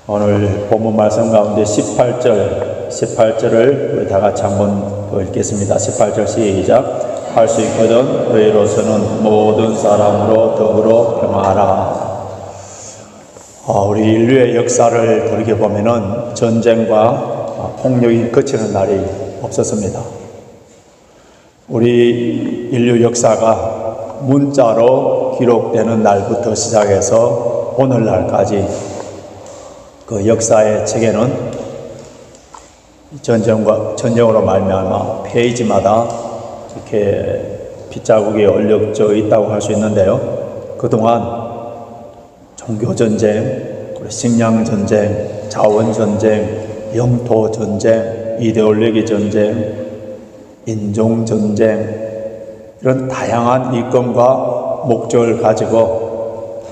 오늘 본문 말씀 가운데 18절을 우리 다 같이 한번 더 읽겠습니다. 18절 시작. 할 수 있거든 너희로서는 모든 사람으로 더불어 평화하라. 우리 인류의 역사를 돌이켜보면은 전쟁과 폭력이 그치는 날이 없었습니다. 우리 인류 역사가 문자로 기록되는 날부터 시작해서 오늘날까지 그 역사의 책에는 전쟁으로 말미암아 페이지마다 이렇게 빗자국이 얼려져 있다고 할 수 있는데요. 그동안 종교전쟁, 식량전쟁, 자원전쟁, 영토전쟁, 이데올로기 전쟁, 인종전쟁, 이런 다양한 이권과 목적을 가지고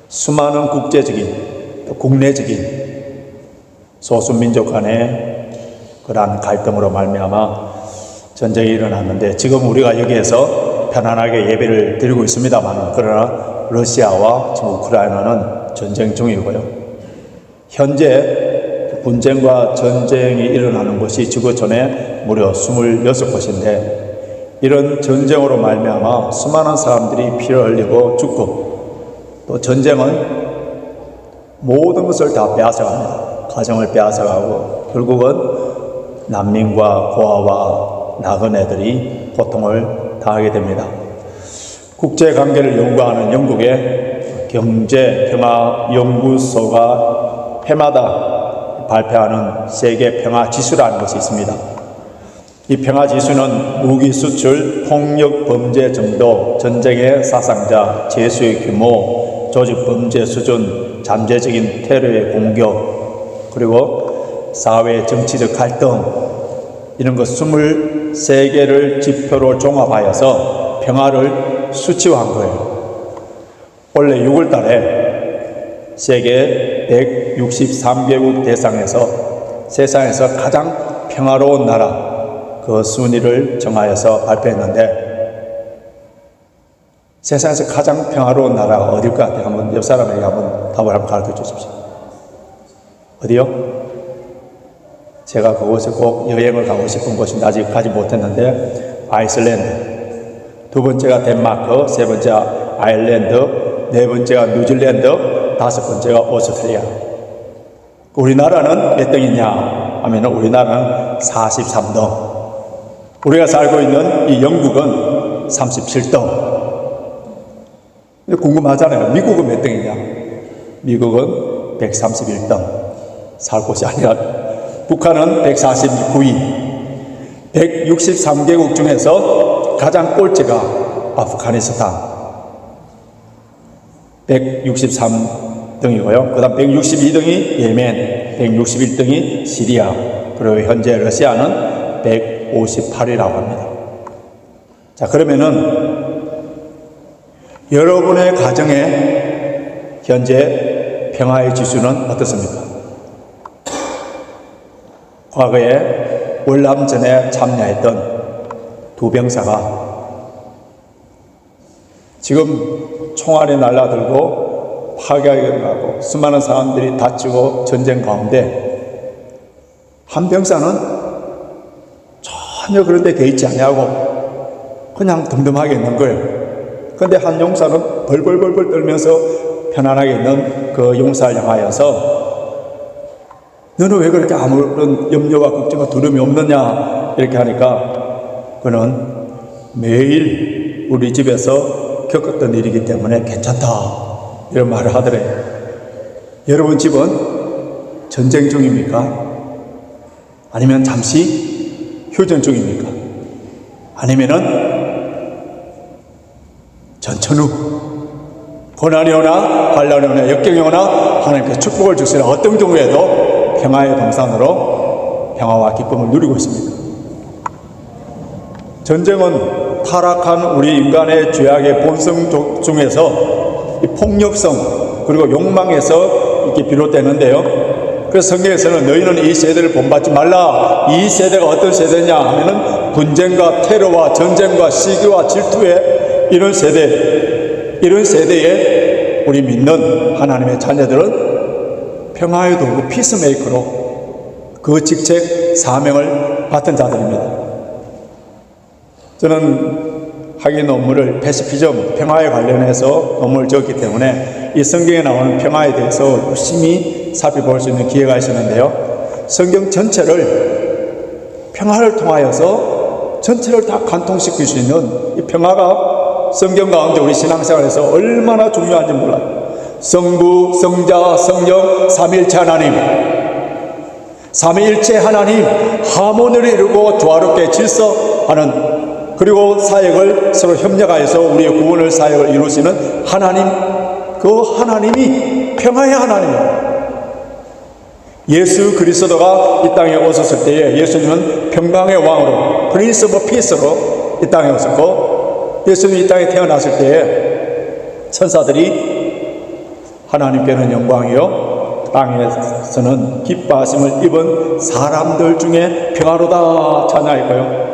수많은 국제적인 또 국내적인 소수민족 간의 그러한 갈등으로 말미암아 전쟁이 일어났는데, 지금 우리가 여기에서 편안하게 예배를 드리고 있습니다만, 그러나 러시아와 지금 우크라이나는 전쟁 중이고요. 현재 분쟁과 전쟁이 일어나는 곳이 지구촌에 무려 26곳인데, 이런 전쟁으로 말미암아 수많은 사람들이 피를 흘리고 죽고, 또 전쟁은 모든 것을 다 빼앗아갑니다. 가정을 빼앗아가고 결국은 난민과 고아와 나그네들이 고통을 당하게 됩니다. 국제관계를 연구하는 영국의 경제평화연구소가 해마다 발표하는 세계평화지수라는 것이 있습니다. 이 평화지수는 무기 수출, 폭력 범죄 정도, 전쟁의 사상자, 재수의 규모, 조직 범죄 수준, 잠재적인 테러의 공격, 그리고 사회 정치적 갈등, 이런 것 23개를 지표로 종합하여서 평화를 수치화한 거예요. 원래 6월 달에 세계 163개국 대상에서 세상에서 가장 평화로운 나라 그 순위를 정하여서 발표했는데, 세상에서 가장 평화로운 나라가 어딜 것 같아요? 한번 옆 사람에게 한번 답을 한번 가르쳐 주십시오. 어디요? 제가 그곳에 꼭 여행을 가고 싶은 곳인데 아직 가지 못했는데, 아이슬란드, 두 번째가 덴마크, 세 번째가 아일랜드, 네 번째가 뉴질랜드, 다섯 번째가 오스트리아. 우리나라는 몇 등이냐 하면 우리나라는 43등. 우리가 살고 있는 이 영국은 37등. 궁금하잖아요. 미국은 몇 등이냐? 미국은 131등. 살 곳이 아니라. 북한은 149위. 163개국 중에서 가장 꼴찌가 아프가니스탄 163등이고요. 그 다음 162등이 예멘, 161등이 시리아, 그리고 현재 러시아는 158위라고 합니다. 자, 그러면은 여러분의 가정에 현재 평화의 지수는 어떻습니까? 과거에 월남전에 참여했던 두 병사가 지금 총알이 날라들고 파괴가 일어나고 수많은 사람들이 다치고 전쟁 가운데, 한 병사는 전혀 그런 데 개의치 아니하고 그냥 덤덤하게 있는 거예요. 그런데 한 용사는 벌벌벌벌 떨면서 편안하게 있는 그 용사를 향하여서 너는 왜 그렇게 아무런 염려와 걱정과 두려움이 없느냐 이렇게 하니까, 그는 매일 우리 집에서 겪었던 일이기 때문에 괜찮다 이런 말을 하더래요. 여러분 집은 전쟁 중입니까? 아니면 잠시 휴전 중입니까? 아니면은 전천후 고난이 오나 환난이 오나 역경이 오나 하나님께서 축복을 주시는 어떤 경우에도 평화의 동산으로 평화와 기쁨을 누리고 있습니다. 전쟁은 타락한 우리 인간의 죄악의 본성 중에서 이 폭력성 그리고 욕망에서 이렇게 비롯되는데요. 그래서 성경에서는 너희는 이 세대를 본받지 말라. 이 세대가 어떤 세대냐 하면은 분쟁과 테러와 전쟁과 시기와 질투의 이런 세대에 우리 믿는 하나님의 자녀들은 평화의 도구 피스메이커로 그 직책 사명을 맡은 자들입니다. 저는 학위 논문을 패시피즘, 평화에 관련해서 논문을 적기 때문에 이 성경에 나오는 평화에 대해서 열심히 살펴볼 수 있는 기회가 있었는데요. 성경 전체를 평화를 통하여서 전체를 다 관통시킬 수 있는 이 평화가 성경 가운데 우리 신앙생활에서 얼마나 중요한지 몰라요. 성부, 성자, 성령, 삼위일체 하나님, 삼위일체 하나님 하모니를 이루고 조화롭게 질서하는, 그리고 사역을 서로 협력하여서 우리의 구원을 사역을 이루시는 하나님, 그 하나님이 평화의 하나님이에요. 예수 그리스도가 이 땅에 오셨을 때에 예수님은 평강의 왕으로 프린스 오브 피스로 이 땅에 오셨고, 예수님이 이 땅에 태어났을 때에 천사들이 하나님께는 영광이요 땅에서는 기뻐하심을 입은 사람들 중에 평화로다 찬양할까요?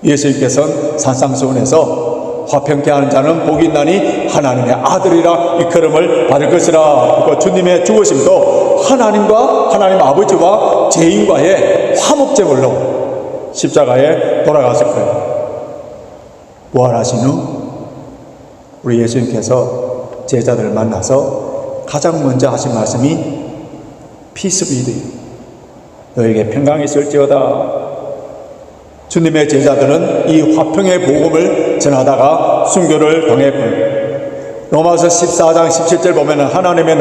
예수님께서는 산상수훈에서 화평케 하는 자는 복이 있나니 하나님의 아들이라 일컬음을 받을 것이라. 그리고 주님의 죽으심도 하나님과 하나님 아버지와 죄인과의 화목제물로 십자가에 돌아갔을 거예요. 부활하신 후 우리 예수님께서 제자들을 만나서 가장 먼저 하신 말씀이 피스 비드, 너에게 평강이 있을지어다. 주님의 제자들은 이 화평의 복음을 전하다가 순교를 당했고요. 로마서 14장 17절 보면 하나님의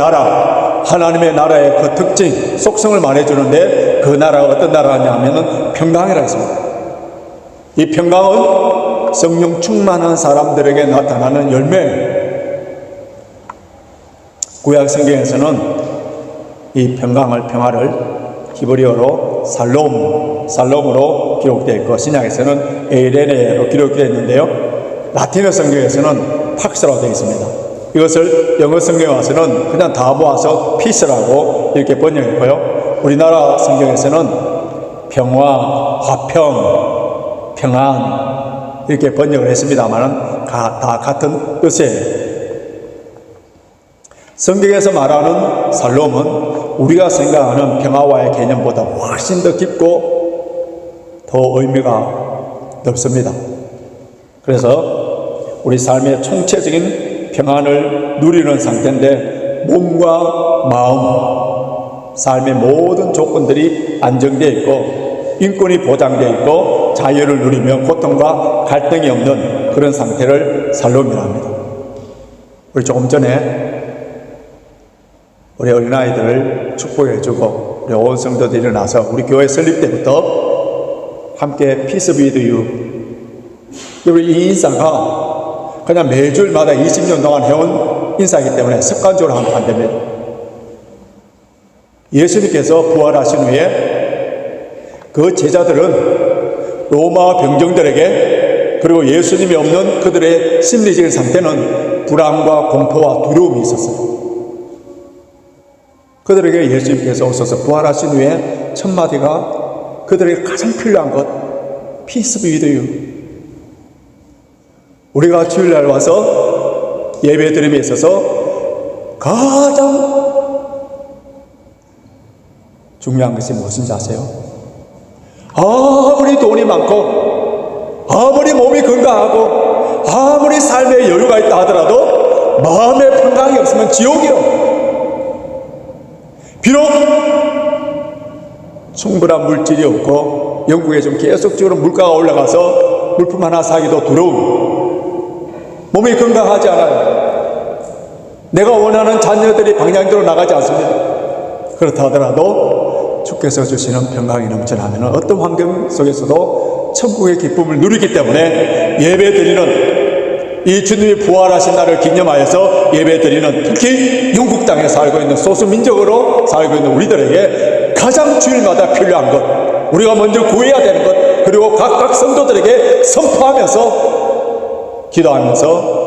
나라의 그 특징, 속성을 말해주는데 그 나라가 어떤 나라냐면 평강이라 했습니다. 이 평강은 성령 충만한 사람들에게 나타나는 열매예요. 구약 성경에서는 이 평화를 히브리어로 살롬으로 기록되어 있고, 신약에서는 에이레네로 기록되어 있는데요. 라틴어 성경에서는 팍스라고 되어 있습니다. 이것을 영어 성경에 와서는 그냥 다 모아서 피스라고 이렇게 번역했고요. 우리나라 성경에서는 평화, 화평, 평안 이렇게 번역을 했습니다만 다 같은 뜻이에요. 성경에서 말하는 살롬은 우리가 생각하는 평화와의 개념보다 훨씬 더 깊고 더 의미가 넓습니다. 그래서 우리 삶의 총체적인 평안을 누리는 상태인데, 몸과 마음, 삶의 모든 조건들이 안정되어 있고 인권이 보장되어 있고 자유를 누리며 고통과 갈등이 없는 그런 상태를 살롬이라 합니다. 우리 조금 전에 우리 어린아이들을 축복해주고 우리 온 성도들이 일어나서 우리 교회 설립 때부터 함께 Peace be with you, 우리 이 인사가 그냥 매주마다 20년 동안 해온 인사이기 때문에 습관적으로 하면 안 됩니다. 예수님께서 부활하신 후에 그 제자들은 로마 병정들에게, 그리고 예수님이 없는 그들의 심리적인 상태는 불안과 공포와 두려움이 있었어요. 그들에게 예수님께서 오셔서 부활하신 후에 첫 마디가 그들에게 가장 필요한 것, Peace be with you. 우리가 주일날 와서 예배 드림에 있어서 가장 중요한 것이 무엇인지 아세요? 아무리 돈이 많고 아무리 몸이 건강하고 아무리 삶에 여유가 있다 하더라도 마음의 평강이 없으면 지옥이요. 비록 충분한 물질이 없고 영국에 좀 계속적으로 물가가 올라가서 물품 하나 사기도 두려운, 몸이 건강하지 않아요. 내가 원하는 자녀들이 방향대로 나가지 않습니다. 그렇다 하더라도 주께서 주시는 평강이 넘쳐나면 어떤 환경 속에서도 천국의 기쁨을 누리기 때문에 예배드리는, 이 주님이 부활하신 날을 기념하여서 예배드리는, 특히 영국 땅에 살고 있는 소수민족으로 살고 있는 우리들에게 가장 주일마다 필요한 것, 우리가 먼저 구해야 되는 것, 그리고 각각 성도들에게 선포하면서 기도하면서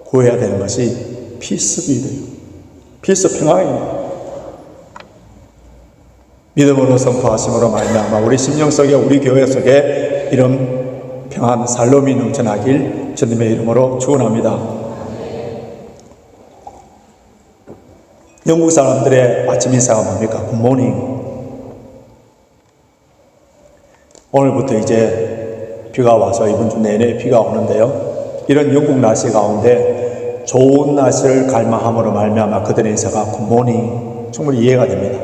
구해야 되는 것이 피스 비드예요. 피스 평화입니다. 믿음으로 선포하심으로 말미암아 우리 심령 속에, 우리 교회 속에 이런 평안 살롬이 넘쳐나길 주님의 이름으로 축원합니다. 영국 사람들의 아침 인사가 뭡니까? 굿모닝. 오늘부터 이제 비가 와서 이번 주 내내 비가 오는데요. 이런 영국 날씨 가운데 좋은 날씨를 갈망함으로 말미암아 그들의 인사가 굿모닝. 충분히 이해가 됩니다.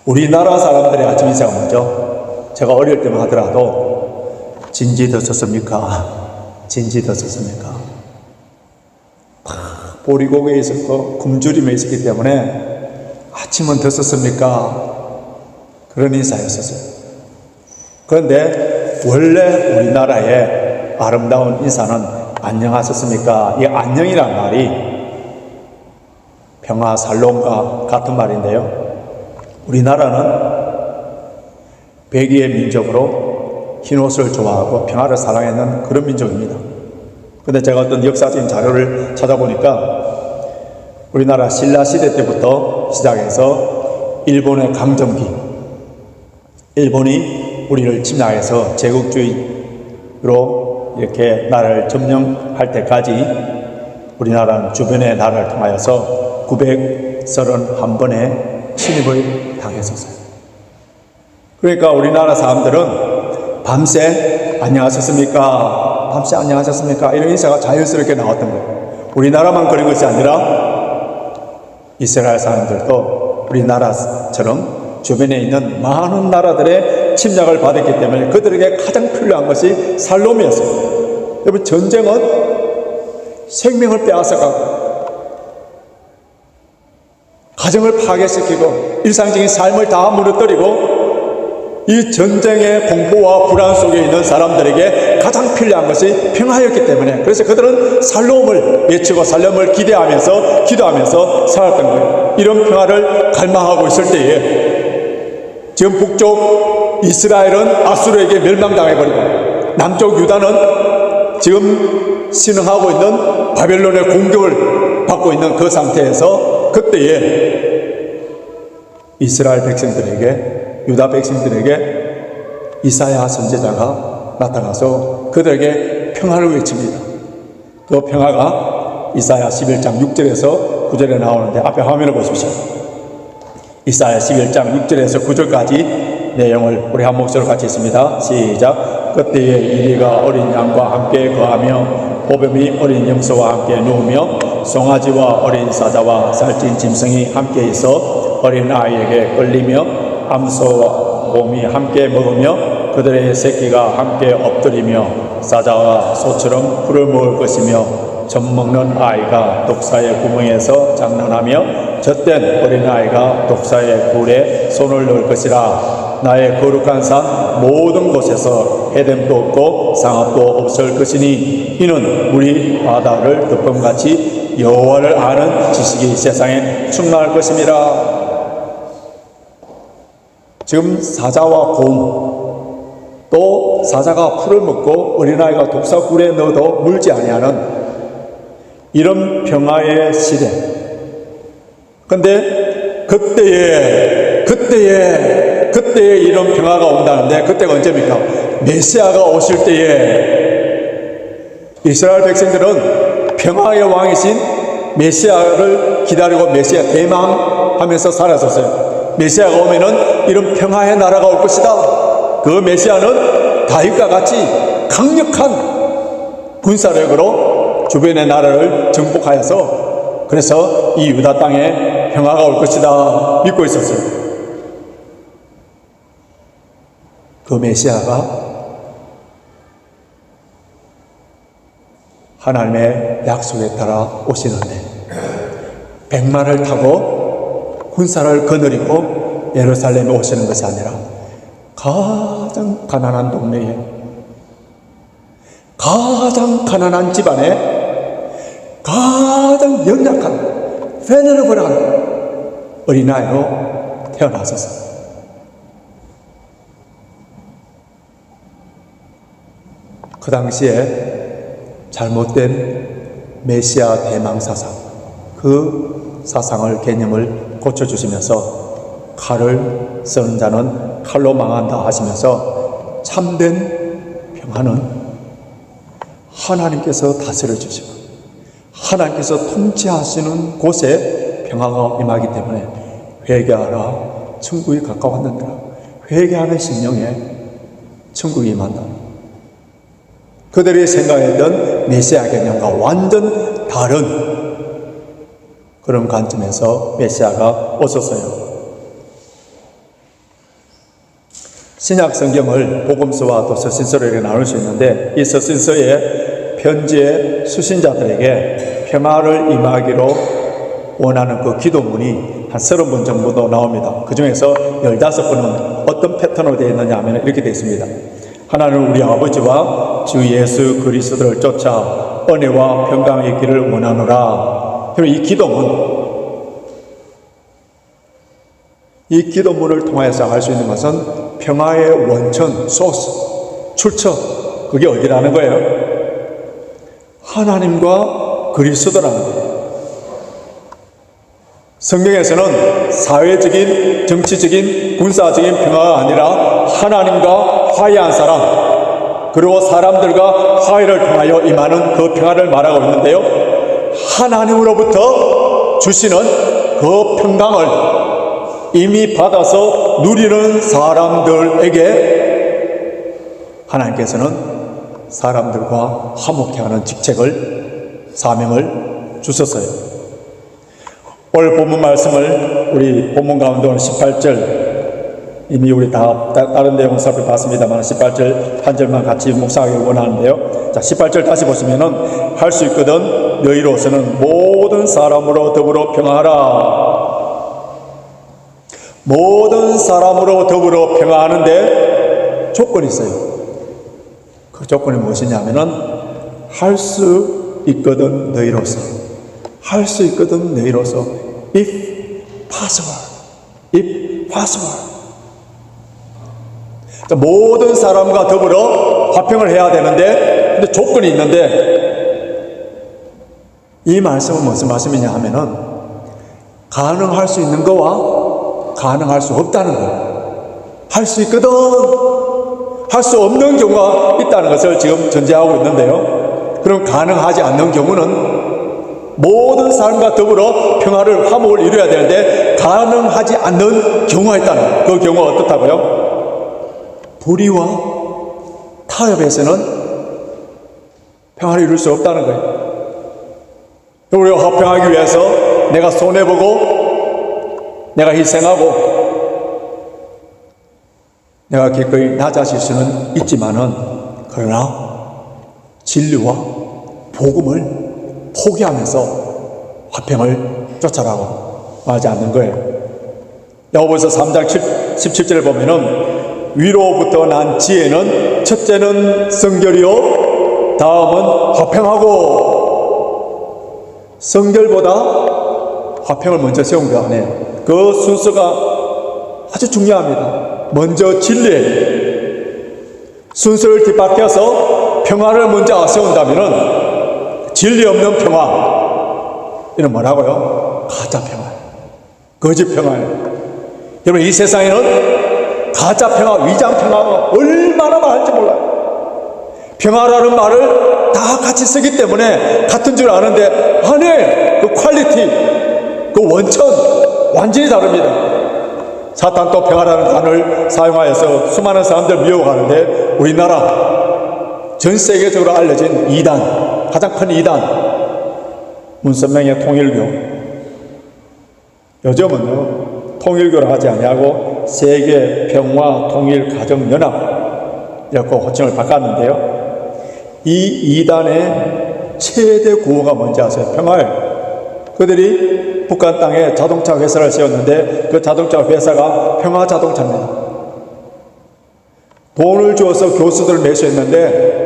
우리나라 사람들의 아침 인사가 뭐죠? 제가 어릴 때만 하더라도 진지 드셨습니까? 진지 드셨습니까? 보리고개에 있었고 굶주림에 있었기 때문에 아침은 드셨습니까? 그런 인사였었어요. 그런데 원래 우리나라의 아름다운 인사는 안녕하셨습니까? 이 안녕이란 말이 평화 살롬과 같은 말인데요. 우리나라는 백의의 민족으로 흰옷을 좋아하고 평화를 사랑하는 그런 민족입니다. 그런데 제가 어떤 역사적인 자료를 찾아보니까 우리나라 신라시대 때부터 시작해서 일본의 강점기, 일본이 우리를 침략해서 제국주의로 이렇게 나라를 점령할 때까지 우리나라는 주변의 나라를 통하여서 931번의 침입을 당했었어요. 그러니까 우리나라 사람들은 밤새 안녕하셨습니까? 밤새 안녕하셨습니까? 이런 인사가 자연스럽게 나왔던 거예요. 우리나라만 그런 것이 아니라 이스라엘 사람들도 우리나라처럼 주변에 있는 많은 나라들의 침략을 받았기 때문에 그들에게 가장 필요한 것이 살롬이었어요. 여러분, 전쟁은 생명을 빼앗아가고 가정을 파괴시키고 일상적인 삶을 다 무너뜨리고 이 전쟁의 공포와 불안 속에 있는 사람들에게 가장 필요한 것이 평화였기 때문에, 그래서 그들은 살롬을 외치고 살롬을 기도하면서 살았던 거예요. 이런 평화를 갈망하고 있을 때에 지금 북쪽 이스라엘은 아수르에게 멸망당해버리고 남쪽 유다는 지금 신흥하고 있는 바벨론의 공격을 받고 있는 그 상태에서 그때에 이스라엘 백성들에게, 유다 백성들에게 이사야 선지자가 나타나서 그들에게 평화를 외칩니다. 그 평화가 이사야 11장 6절에서 9절에 나오는데 앞에 화면을 보십시오. 이사야 11장 6절에서 9절까지 내용을 우리 한 목소리로 같이 읽습니다. 시작. 그때에 이리가 어린 양과 함께 거하며 보뱀이 어린 염소와 함께 누우며 송아지와 어린 사자와 살찐 짐승이 함께 있어 어린 아이에게 끌리며 암소와 곰이 함께 먹으며 그들의 새끼가 함께 엎드리며 사자와 소처럼 풀을 먹을 것이며 젖먹는 아이가 독사의 구멍에서 장난하며 젖된 어린아이가 독사의 굴에 손을 넣을 것이라. 나의 거룩한 산 모든 곳에서 해됨도 없고 상합도 없을 것이니 이는 물이 바다를 덮음같이 여호와를 아는 지식이 세상에 충만할 것입니다. 지금 사자와 곰, 또 사자가 풀을 먹고 어린아이가 독사 굴에 넣어도 물지 아니하는 이런 평화의 시대. 근데 그때에 이런 평화가 온다는데 그때가 언제입니까? 메시아가 오실 때에 이스라엘 백성들은 평화의 왕이신 메시아를 기다리고 메시아 대망하면서 살았었어요. 메시아가 오면은 이런 평화의 나라가 올 것이다. 그 메시아는 다윗과 같이 강력한 군사력으로 주변의 나라를 정복하여서 그래서 이 유다 땅에 평화가 올 것이다 믿고 있었어요. 그 메시아가 하나님의 약속에 따라 오시는데 백마를 타고 군사를 거느리고 예루살렘에 오시는 것이 아니라 가장 가난한 동네에 가장 가난한 집안에 가장 연약한 베너러블한 어린아이로 태어나셨어요. 그 당시에 잘못된 메시아 대망 사상, 그 사상을 개념을 고쳐주시면서 칼을 쓰는 자는 칼로 망한다 하시면서 참된 평화는 하나님께서 다스려 주시고 하나님께서 통치하시는 곳에 평화가 임하기 때문에 회개하라, 천국이 가까웠느니라. 회개하는 심령에 천국이 임한다. 그들이 생각했던 메시아 개념과 완전 다른 그런 관점에서 메시아가 오셨어요. 신약 성경을 복음서와 또 서신서로 이렇게 나눌 수 있는데, 이 서신서의 편지의 수신자들에게 평화를 임하기로 원하는 그 기도문이 한 30번 정도 나옵니다. 그 중에서 15번은 어떤 패턴으로 되어 있느냐 하면 이렇게 되어 있습니다. 하나는 우리 아버지와 주 예수 그리스도를 쫓아 은혜와 평강의 길을 원하노라. 이 기도문을 통해서 알 수 있는 것은 평화의 원천, 소스, 출처, 그게 어디라는 거예요? 하나님과 그리스도라는 거예요. 성경에서는 사회적인, 정치적인, 군사적인 평화가 아니라 하나님과 화해한 사람, 그리고 사람들과 화해를 통하여 임하는 그 평화를 말하고 있는데요, 하나님으로부터 주시는 그 평강을 이미 받아서 누리는 사람들에게 하나님께서는 사람들과 화목해 하는 직책을, 사명을 주셨어요. 오늘 본문 말씀을 우리 본문 가운데 오늘 18절, 이미 우리 다른 내용을 살펴봤습니다만 18절 한 절만 같이 묵상하기 원하는데요. 자, 18절 다시 보시면은 할 수 있거든 너희로서는 모든 사람으로 더불어 평화하라. 모든 사람으로 더불어 평화하는데 조건이 있어요. 그 조건이 무엇이냐면은 할 수 있거든 너희로서, 할 수 있거든 너희로서, if possible, if possible. 모든 사람과 더불어 화평을 해야 되는데, 근데 조건이 있는데, 이 말씀은 무슨 말씀이냐 하면은 가능할 수 있는 거와 가능할 수 없다는 거예요. 할 수 있거든, 할 수 없는 경우가 있다는 것을 지금 전제하고 있는데요, 그럼 가능하지 않는 경우는 모든 사람과 더불어 평화를, 화목을 이루어야 되는데 가능하지 않는 경우가 있다는 거예요. 그 경우가 어떻다고요? 불의와 타협에서는 평화를 이룰 수 없다는 거예요. 우리가 화평하기 위해서 내가 손해보고 내가 희생하고 내가 기꺼이 낮아질 수는 있지만은, 그러나 진리와 복음을 포기하면서 화평을 쫓아라고 하지 않는 거예요. 야고보서 3장 17절을 보면은 위로부터 난 지혜는 첫째는 성결이요 다음은 화평하고, 성결보다 화평을 먼저 세운 거 아니에요. 그 순서가 아주 중요합니다. 먼저 진리에 순서를 뒤바뀌어서 평화를 먼저 세운다면은 진리 없는 평화, 이는 뭐라고요? 가짜 평화, 거짓 평화예요. 여러분, 이 세상에는 가짜 평화, 위장 평화가 얼마나 많은지 몰라요. 평화라는 말을 다 같이 쓰기 때문에 같은 줄 아는데 안에 그 퀄리티, 그 원천 완전히 다릅니다. 사탄 또 평화라는 단어를 사용하여서 수많은 사람들 미워가는데, 우리나라 전 세계적으로 알려진 이단, 가장 큰 이단 문선명의 통일교, 요즘은 통일교를 하지 아니하고 세계 평화 통일 가정 연합 이렇게 호칭을 바꿨는데요, 이 이단의 최대 구호가 뭔지 아세요? 평화예요. 그들이 북한 땅에 자동차 회사를 세웠는데 그 자동차 회사가 평화자동차입니다. 돈을 주어서 교수들을 매수했는데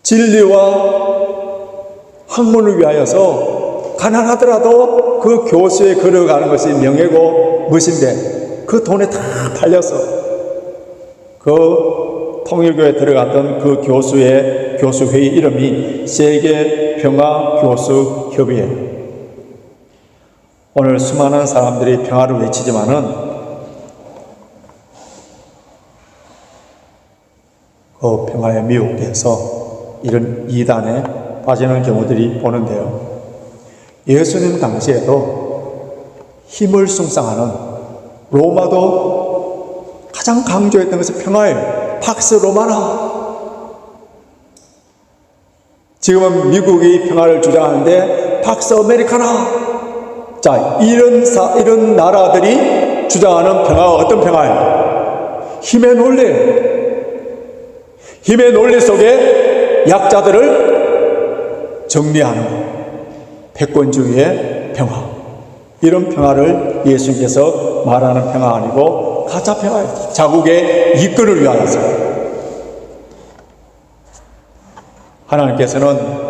진리와 학문을 위하여서 가난하더라도 그 교수에 걸어가는 것이 명예고 멋인데 그 돈에 다 팔려서 그 통일교에 들어갔던 그 교수의 교수회의 이름이 세계평화교수협의회예요. 오늘 수많은 사람들이 평화를 외치지만은 그 평화에 미혹돼서 이런 이단에 빠지는 경우들이 보는데요. 예수님 당시에도 힘을 숭상하는 로마도 가장 강조했던 것은 평화예요. 팍스 로마나. 지금은 미국이 평화를 주장하는데 팍스 아메리카나. 자, 이런 나라들이 주장하는 평화가 어떤 평화예요? 힘의 논리. 힘의 논리 속에 약자들을 정리하는 것. 패권주의의 평화. 이런 평화를 예수님께서 말하는 평화 아니고 가짜 평화예요. 자국의 이권을 위하여서. 하나님께서는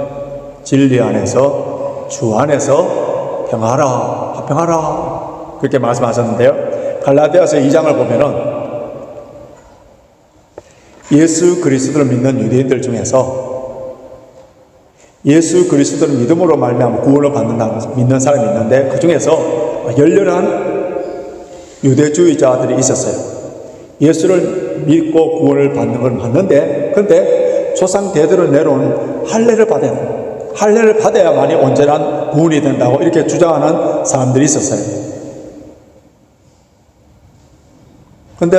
진리 안에서 주 안에서 평화하라, 화평하라 그렇게 말씀하셨는데요. 갈라디아서 2장을 보면은 예수 그리스도를 믿는 유대인들 중에서 예수 그리스도를 믿음으로 말미암아 구원을 받는다는 믿는 사람이 있는데 그 중에서 열렬한 유대주의자들이 있었어요. 예수를 믿고 구원을 받는 걸 맞는데 그런데 조상 대대로 내려온 할례를 받아야만이 온전한 구원이 된다고 이렇게 주장하는 사람들이 있었어요. 그런데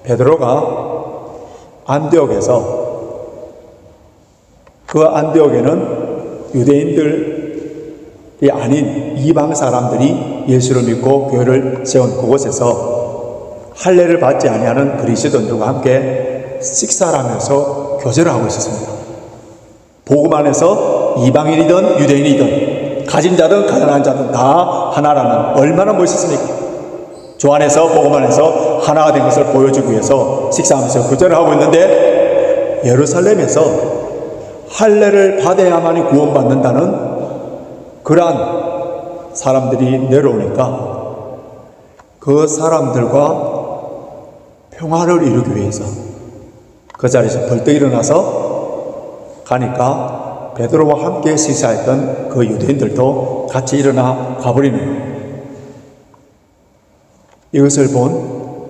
베드로가 안디옥에서 그 안디옥에는 유대인들이 아닌 이방 사람들이 예수를 믿고 교회를 세운 그곳에서 할례를 받지 아니하는 그리스도인들과 함께 식사를 하면서 교제를 하고 있었습니다. 복음 안에서 이방인이든 유대인이든 가진 자든 가난한 자든 다 하나라는 얼마나 멋있습니까? 주 안에서 복음 안에서 하나가 된 것을 보여주기 위해서 식사하면서 교제를 하고 있는데 예루살렘에서 할례를 받아야만이 구원받는다는 그러한 사람들이 내려오니까 그 사람들과 평화를 이루기 위해서 그 자리에서 벌떡 일어나서 가니까 베드로와 함께 식사했던 그 유대인들도 같이 일어나 가버리는 거예요. 이것을 본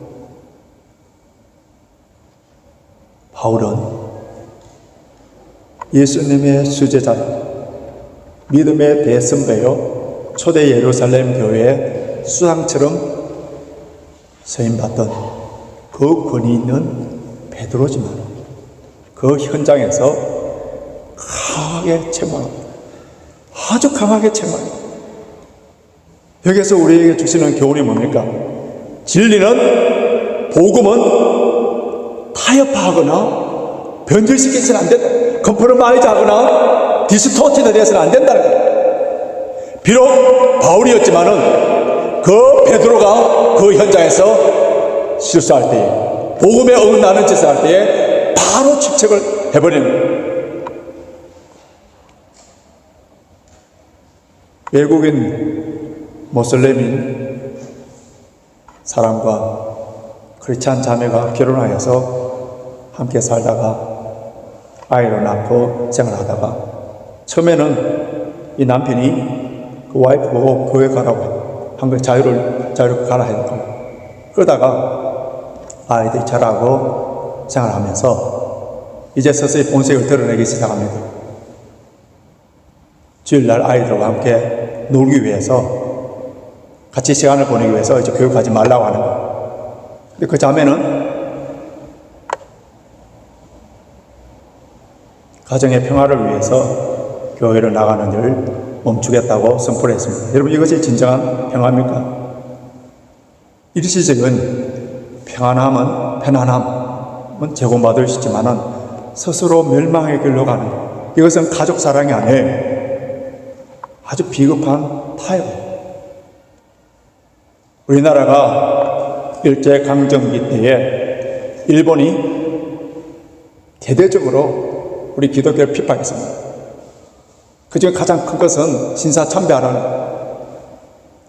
바울은 예수님의 수제자, 믿음의 대선배요, 초대 예루살렘 교회의 수상처럼 서임받던 그 권위 있는 베드로지만 그 현장에서 강하게 책망합니다. 아주 강하게 책망합니다. 여기서 우리에게 주시는 교훈이 뭡니까? 진리는, 복음은 타협하거나 변질시켜서는 안 된다. 컴프로마이즈 하거나 디스토티드 되어서는 안 된다는 거예요. 비록 바울이었지만은 그 베드로가 그 현장에서 실수할 때에, 복음에 어긋나는 짓을 할 때에 바로 직책을 해버리는 거예요. 외국인 모슬렘인 사람과 크리스찬 자매가 결혼하여서 함께 살다가 아이를 낳고 생활하다가 처음에는 이 남편이 그 와이프 보고 교회 가라고 한 거 자유롭게 가라 했고 그러다가 아이들이 자라고 생활하면서 이제 서서히 본색을 드러내기 시작합니다. 주일날 아이들과 함께 놀기 위해서 같이 시간을 보내기 위해서 이제 교회 가지 말라고 하는 거예요. 근데 그 자매는 가정의 평화를 위해서 교회를 나가는 일을 멈추겠다고 선포를 했습니다. 여러분, 이것이 진정한 평화입니까? 일시적인 편안함은 제공받을 수 있지만은 스스로 멸망의 길로 가는 것. 이것은 가족 사랑이 아니에요. 아주 비겁한 타협. 우리나라가 일제강점기 때에 일본이 대대적으로 우리 기독교를 핍박했습니다. 그 중에 가장 큰 것은 신사참배하라는.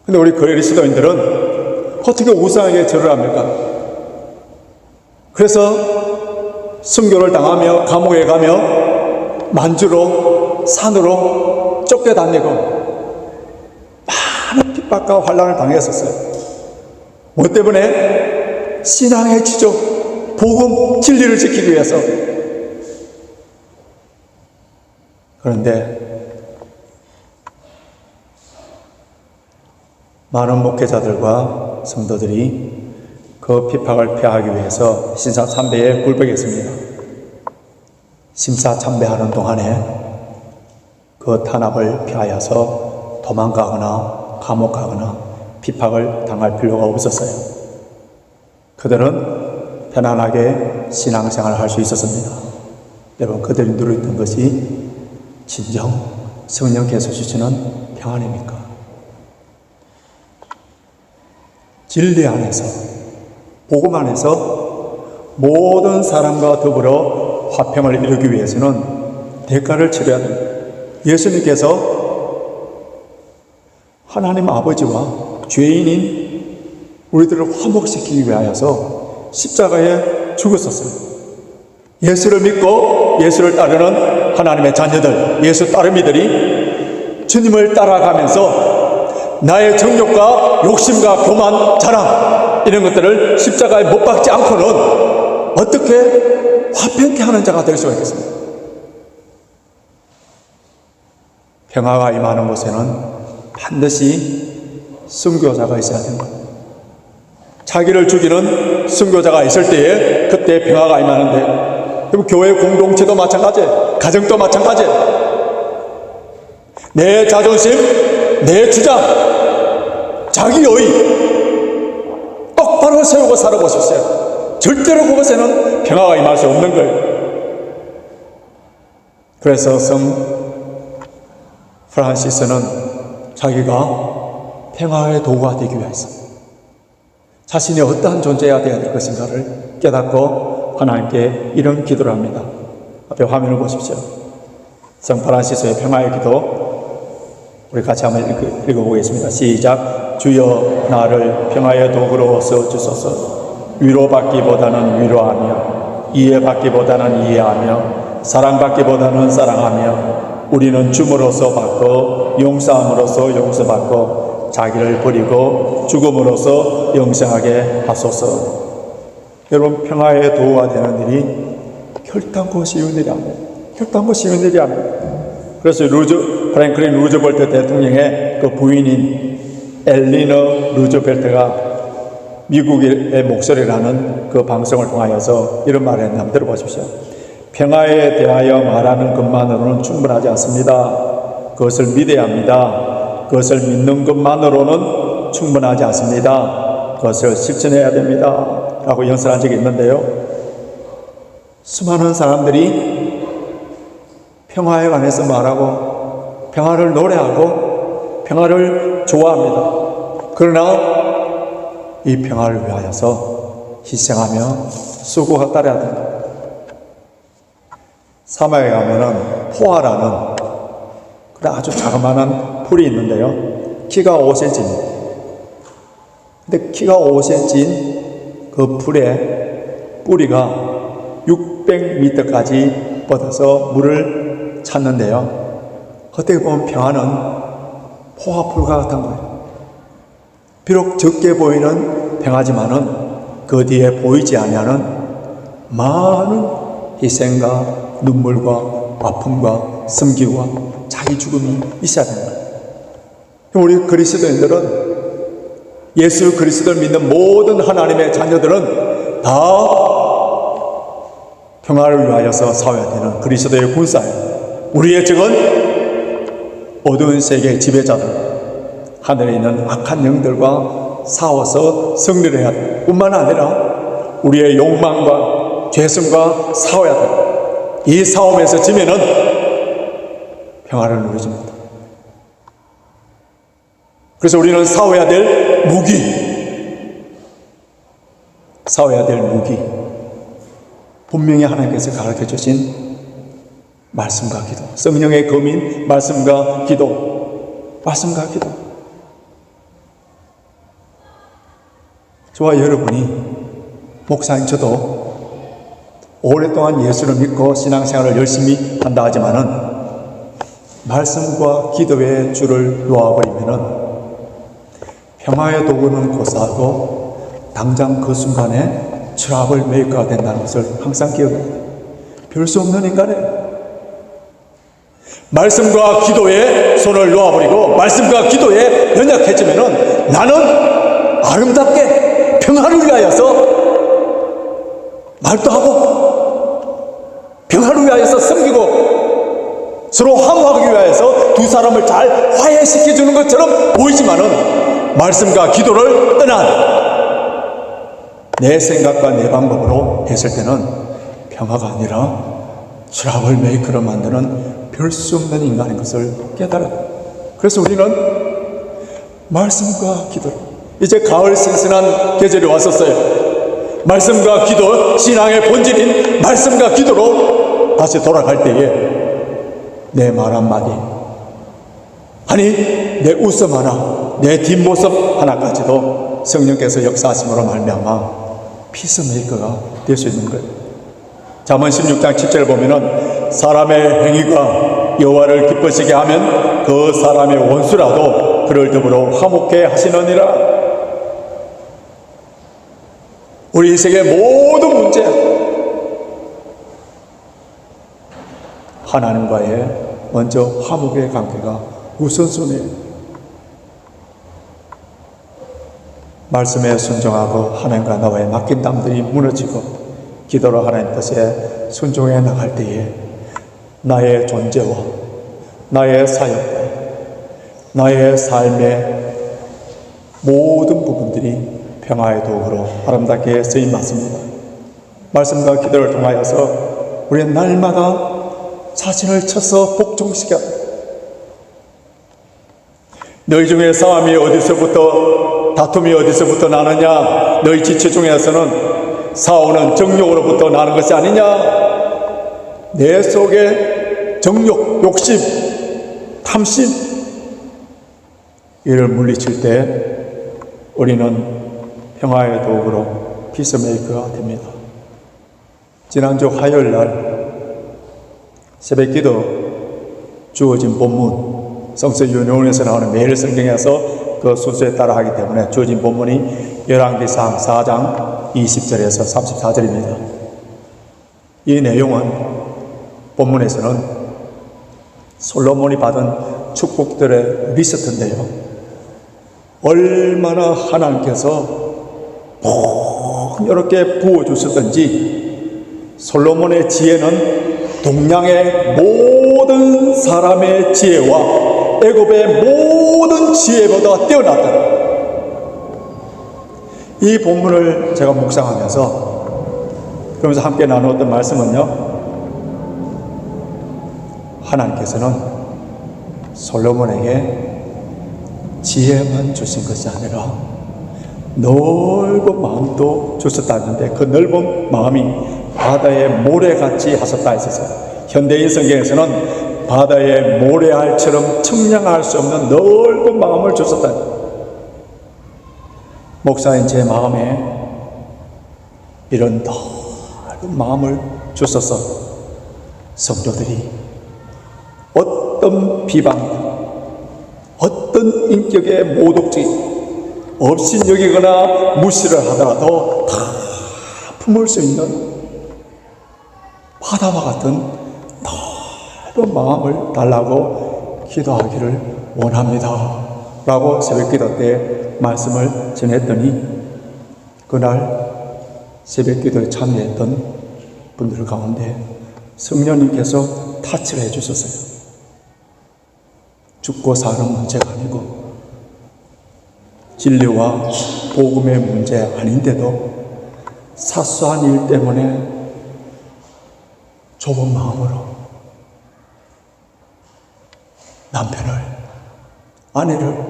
근데 우리 그리스도인들은 어떻게 우상에게 절을 합니까? 그래서 순교를 당하며 감옥에 가며 만주로 산으로 쫓겨다니고 많은 핍박과 환난을 당했었어요. 뭐 때문에? 신앙의 지조, 복음, 진리를 지키기 위해서. 그런데 많은 목회자들과 성도들이 그 핍박을 피하기 위해서 신사참배에 굴복했습니다. 심사참배하는 동안에 그 탄압을 피하여서 도망가거나 감옥 가거나 핍박을 당할 필요가 없었어요. 그들은 편안하게 신앙생활을 할 수 있었습니다. 여러분, 그들이 누렸던 것이 진정 성령께서 주시는 평안입니까? 진리 안에서, 복음 안에서 모든 사람과 더불어 화평을 이루기 위해서는 대가를 치러야 됩니다. 예수님께서 하나님 아버지와 죄인인 우리들을 화목시키기 위하여서 십자가에 죽었었어요. 예수를 믿고 예수를 따르는 하나님의 자녀들, 예수 따르미들이 주님을 따라가면서 나의 정욕과 욕심과 교만, 자랑 이런 것들을 십자가에 못 박지 않고는 어떻게 화평케 하는 자가 될 수가 있겠습니까? 평화가 임하는 곳에는 반드시 순교자가 있어야 됩니다. 자기를 죽이는 순교자가 있을 때에 그때 평화가 임하는데, 교회 공동체도 마찬가지예요. 가정도 마찬가지예요. 내 자존심, 내 주장, 자기의 똑바로 세우고 살아보십시오. 절대로 그것에는 평화가 임할 수 없는 거예요. 그래서 성 프란시스는 자기가 평화의 도구가 되기 위해서 자신이 어떠한 존재가 되어야 될 것인가를 깨닫고 하나님께 이런 기도를 합니다. 앞에 화면을 보십시오. 성 프란시스의 평화의 기도 우리 같이 한번 읽어보겠습니다. 시작. 주여 나를 평화의 도구로 써주소서. 위로받기보다는 위로하며 이해받기보다는 이해하며 사랑받기보다는 사랑하며 우리는 줌으로써 받고 용서함으로써 용서받고 자기를 버리고 죽음으로써 영생하게 하소서. 여러분, 평화의 도구가 되는 일이 결단코 쉬운 일이 아니에요. 결단코 쉬운 일이 아니에요. 그래서 프랭클린 루즈벨트 대통령의 그 부인인 엘리너 루즈벨트가 미국의 목소리라는 그 방송을 통하여서 이런 말을 했는데 한번 들어보십시오. 평화에 대하여 말하는 것만으로는 충분하지 않습니다. 그것을 믿어야 합니다. 그것을 믿는 것만으로는 충분하지 않습니다. 그것을 실천해야 됩니다. 라고 연설한 적이 있는데요. 수많은 사람들이 평화에 관해서 말하고 평화를 노래하고 평화를 좋아합니다. 그러나 이 평화를 위하여서 희생하며 수고가 따라야 됩니다. 사막에 가면은 포화라는 그런 아주 자그마한 풀이 있는데요. 키가 5cm입니다. 근데 키가 5cm인 그 풀의 뿌리가 600m까지 뻗어서 물을 찾는데요. 어떻게 보면 평화는 포화풀과 같은 거예요. 비록 적게 보이는 평화지만은 그 뒤에 보이지 아니하는 많은 희생과 눈물과 아픔과 숨기와 자기 죽음이 있어야 됩니다. 우리 그리스도인들은 예수 그리스도를 믿는 모든 하나님의 자녀들은 다 평화를 위하여서 싸워야 되는 그리스도의 군사예요. 우리의 적은 어두운 세계의 지배자들, 하늘에 있는 악한 영들과 싸워서 승리를 해야 돼요. 뿐만 아니라 우리의 욕망과 죄성과 싸워야 돼요. 이 싸움에서 지면은 평화를 누리지 못합니다. 그래서 우리는 싸워야 될 무기, 분명히 하나님께서 가르쳐 주신 말씀과 기도, 성령의 검인 말씀과 기도, 저와 여러분이, 목사인 저도 오랫동안 예수를 믿고 신앙생활을 열심히 한다 하지만은 말씀과 기도의 줄을 놓아버리면은 평화의 도구는 고사하고 당장 그 순간에 추락을 메이커가 된다는 것을 항상 기억해야 돼요. 별 수 없는 인간이에요. 말씀과 기도에 손을 놓아버리고 말씀과 기도에 연약해지면은 나는 아름답게 평화를 위하여서 말도 하고 평화를 위하여서 섬기고 서로 화목하기 위하여서 두 사람을 잘 화해시켜주는 것처럼 보이지만은 말씀과 기도를 떠난 내 생각과 내 방법으로 했을 때는 평화가 아니라 트러블 메이커로 만드는 별 수 없는 인간인 것을 깨달아. 그래서 우리는 말씀과 기도, 이제 가을 신선한 계절이 왔었어요. 말씀과 기도, 신앙의 본질인 말씀과 기도로 다시 돌아갈 때에 내 말 한마디, 아니 내 웃음 하나, 내 뒷모습 하나까지도 성령께서 역사하심으로 말미암아 피스메이커가 될 수 있는 거예요. 잠언 16장 7절 보면은 사람의 행위가 여호와를 기쁘시게 하면 그 사람의 원수라도 그를 더불어 화목해 하시느니라. 우리 인생의 모든 문제, 하나님과의 먼저 화목의 관계가 우선순위예요. 말씀에 순종하고 하나님과 나와의 맡긴 담들이 무너지고 기도로 하나님 뜻에 순종해 나갈 때에 나의 존재와 나의 사역과 나의 삶의 모든 부분들이 평화의 도구로 아름답게 쓰임 받습니다. 말씀과 기도를 통하여서 우리는 날마다 자신을 쳐서 복종시켜. 너희 중에 싸움이 어디서부터, 다툼이 어디서부터 나느냐? 너희 지체 중에서는 싸우는 정욕으로부터 나는 것이 아니냐? 내 속에 정욕, 욕심, 탐심, 이를 물리칠 때 우리는 평화의 도구로 피스메이커가 됩니다. 지난주 화요일 날 새벽 기도 주어진 본문, 성서 윤회원에서 나오는 매일 성경에서 그 순서에 따라 하기 때문에 주어진 본문이 열왕기상 4장 20절에서 34절입니다. 이 내용은 본문에서는 솔로몬이 받은 축복들의 리스트인데요, 얼마나 하나님께서 풍요롭게 부어주셨던지 솔로몬의 지혜는 동양의 모든 사람의 지혜와 애굽의 모든 지혜보다 뛰어났다. 이 본문을 제가 묵상하면서 그러면서 함께 나누었던 말씀은요, 하나님께서는 솔로몬에게 지혜만 주신 것이 아니라 넓은 마음도 주셨다는데 그 넓은 마음이 바다의 모래같이 하셨다 했었어요. 현대인 성경에서는 바다의 모래알처럼 청량할 수 없는 넓은 마음을 주셨다. 목사인 제 마음에 이런 넓은 마음을 주셔서 성도들이 어떤 비방, 어떤 인격의 모독지 업신여기거나 무시를 하더라도 다 품을 수 있는 바다와 같은 넓은 마음을 달라고 기도하기를 원합니다 라고 새벽 기도 때 말씀을 전했더니 그날 새벽 기도에 참여했던 분들 가운데 성령님께서 타치를 해주셨어요. 죽고 사는 문제가 아니고 진리와 복음의 문제 아닌데도 사소한 일 때문에 좁은 마음으로 남편을, 아내를,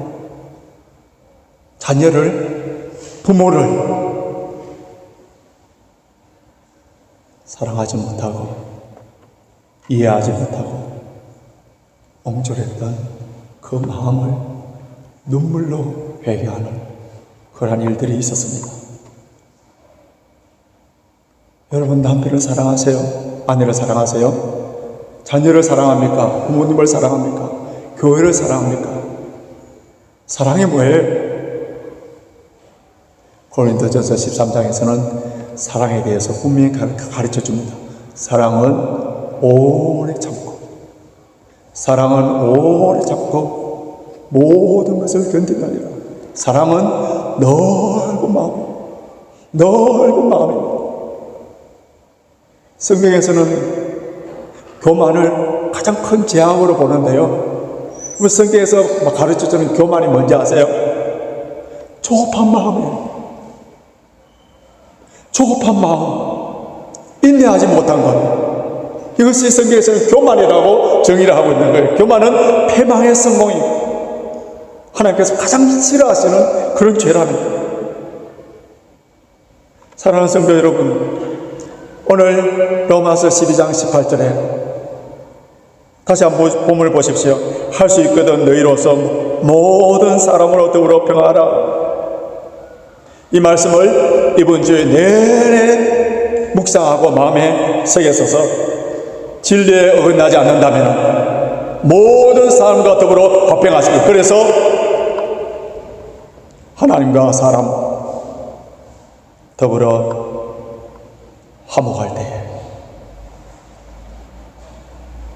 자녀를, 부모를 사랑하지 못하고 이해하지 못하고 옹졸했던 그 마음을 눈물로 회개하는 그러한 일들이 있었습니다. 여러분, 남편을 사랑하세요? 아내를 사랑하세요? 자녀를 사랑합니까? 부모님을 사랑합니까? 교회를 사랑합니까? 사랑이 뭐예요? 고린도전서 13장에서는 사랑에 대해서 분명히 가르쳐 줍니다. 사랑은 오래 참고, 사랑은 오래 참고 모든 것을 견딘다니라. 사람은 넓은 마음입니다. 성경에서는 교만을 가장 큰 재앙으로 보는데요. 성경에서 가르쳐주는 교만이 뭔지 아세요? 조급한 마음이에요. 조급한 마음, 인내하지 못한 것. 이것이 성경에서는 교만이라고 정의를 하고 있는 거예요. 교만은 패망의 성공입니다. 하나님께서 가장 싫어하시는 그런 죄랍니다. 사랑하는 성도 여러분, 오늘 로마서 12장 18절에 다시 한번 본문을 보십시오. 할 수 있거든 너희로서 모든 사람으로 더불어 평화하라. 이 말씀을 이번 주에 내내 묵상하고 마음에 새겨서서 진리에 어긋나지 않는다면 모든 사람과 더불어 화평하시기. 그래서 하나님과 사람 더불어 화목할 때에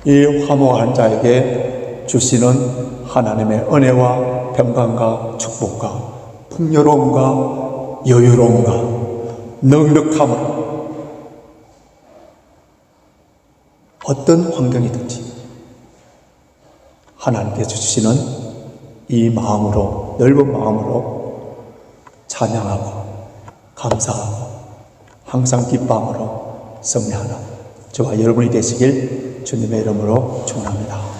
이 화목한 자에게 주시는 하나님의 은혜와 평강과 축복과 풍요로움과 여유로움과 넉넉함으로 어떤 환경이든지 하나님께서 주시는 이 마음으로, 넓은 마음으로 찬양하고 감사하고 항상 기뻐함으로 승리하는 저와 여러분이 되시길 주님의 이름으로 축원합니다.